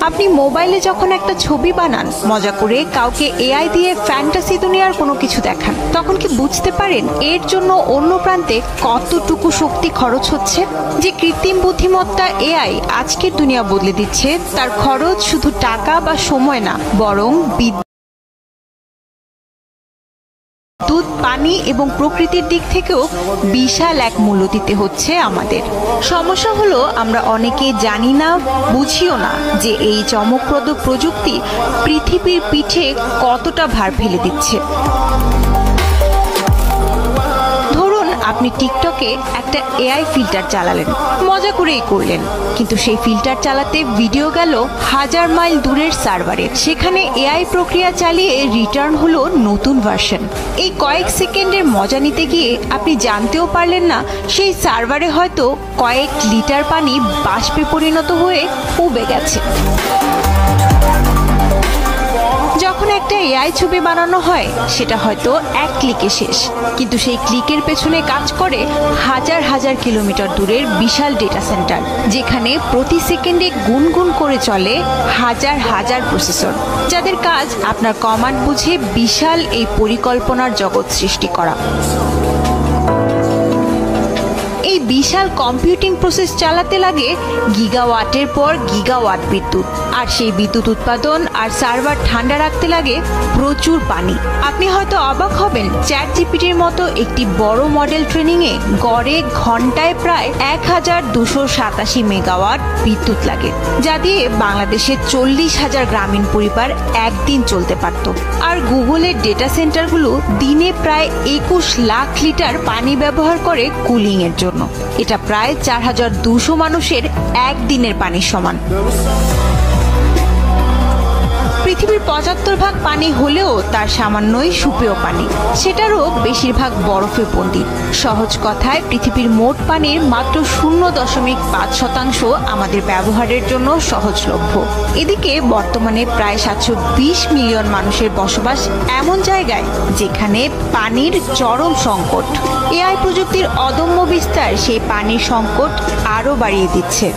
আপনি মোবাইলে যখন একটা ছবি বানান, মজা করে কাউকে এআই দিয়ে ফ্যান্টাসি দুনিয়ার কোনো কিছু দেখান, তখন কি বুঝতে পারেন এর জন্য অন্য প্রান্তে কতটুকু শক্তি খরচ হচ্ছে? যে কৃত্রিম বুদ্ধিমত্তা এআই আজকের দুনিয়া বদলে দিচ্ছে, তার খরচ শুধু টাকা বা সময় না, বরং দুধ, পানি এবং প্রকৃতির দিক থেকেও বিশাল এক মূল্য দিতে হচ্ছে আমাদের। সমস্যা হলো আমরা অনেকেই জানি না, বুঝিও না যে এই চমকপ্রদ প্রযুক্তি পৃথিবীর পিঠে কতটা ভার ফেলে দিচ্ছে। আপনি টিকটকে একটা এআই ফিল্টার চালালেন, মজা করেই করলেন, কিন্তু সেই ফিল্টার চালাতে ভিডিও গেল 1000 মাইল দূরের সার্ভারে। সেখানে এআই প্রক্রিয়া চালিয়ে রিটার্ন হলো নতুন ভার্সন। এই কয়েক সেকেন্ডের মজা নিতে গিয়ে আপনি জানতেও পারলেন না সেই সার্ভারে হয়তো কয়েক লিটার পানি বাষ্পে পরিণত হয়ে উবে গেছে। যখন একটা এআই ছবি বানানো হয়, সেটা হয়তো এক ক্লিকে শেষ, কিন্তু সেই ক্লিকের পেছনে কাজ করে হাজার হাজার কিলোমিটার দূরের বিশাল ডেটা সেন্টার, যেখানে প্রতি সেকেন্ডে গুনগুন করে চলে হাজার হাজার প্রসেসর, যাদের কাজ আপনার কমান্ড বুঝে বিশাল এই পরিকল্পনার জগৎ সৃষ্টি করা। এই বিশাল কম্পিউটিং প্রসেস চালাতে লাগে গিগাওয়াটের পর গিগাওয়াট বিদ্যুৎ, আর সেই বিদ্যুৎ উৎপাদন আর সার্ভার ঠান্ডা রাখতে লাগে প্রচুর পানি। আপনি হয়তো অবাক হবেন, চ্যাটজিপিটির মতো একটি বড় মডেল ট্রেনিংয়ে গড়ে ঘন্টায় প্রায় 1287 মেগাওয়াট বিদ্যুৎ লাগে, যা দিয়ে বাংলাদেশের 40,000 গ্রামীণ পরিবার একদিন চলতে পারত। আর গুগলের ডেটা সেন্টারগুলো দিনে প্রায় 21 লাখ লিটার পানি ব্যবহার করে কুলিং এর জন্য। এটা প্রায় 4200 মানুষের একদিনের পানির সমান। পৃথিবীর 75% পানি হলেও তার সামান্যই সুপেয় পানি, সেটারও বেশিরভাগ বরফে বন্দী। সহজ কথায় পৃথিবীর মোট পানির মাত্র 0.5% আমাদের ব্যবহারের জন্য সহজলভ্য। এদিকে বর্তমানে প্রায় 720 মিলিয়ন মানুষের বসবাস এমন জায়গায় যেখানে পানির চরম সংকট। এআই প্রযুক্তির অদম্য বিস্তার সেই পানির সংকট আরও বাড়িয়ে দিচ্ছে।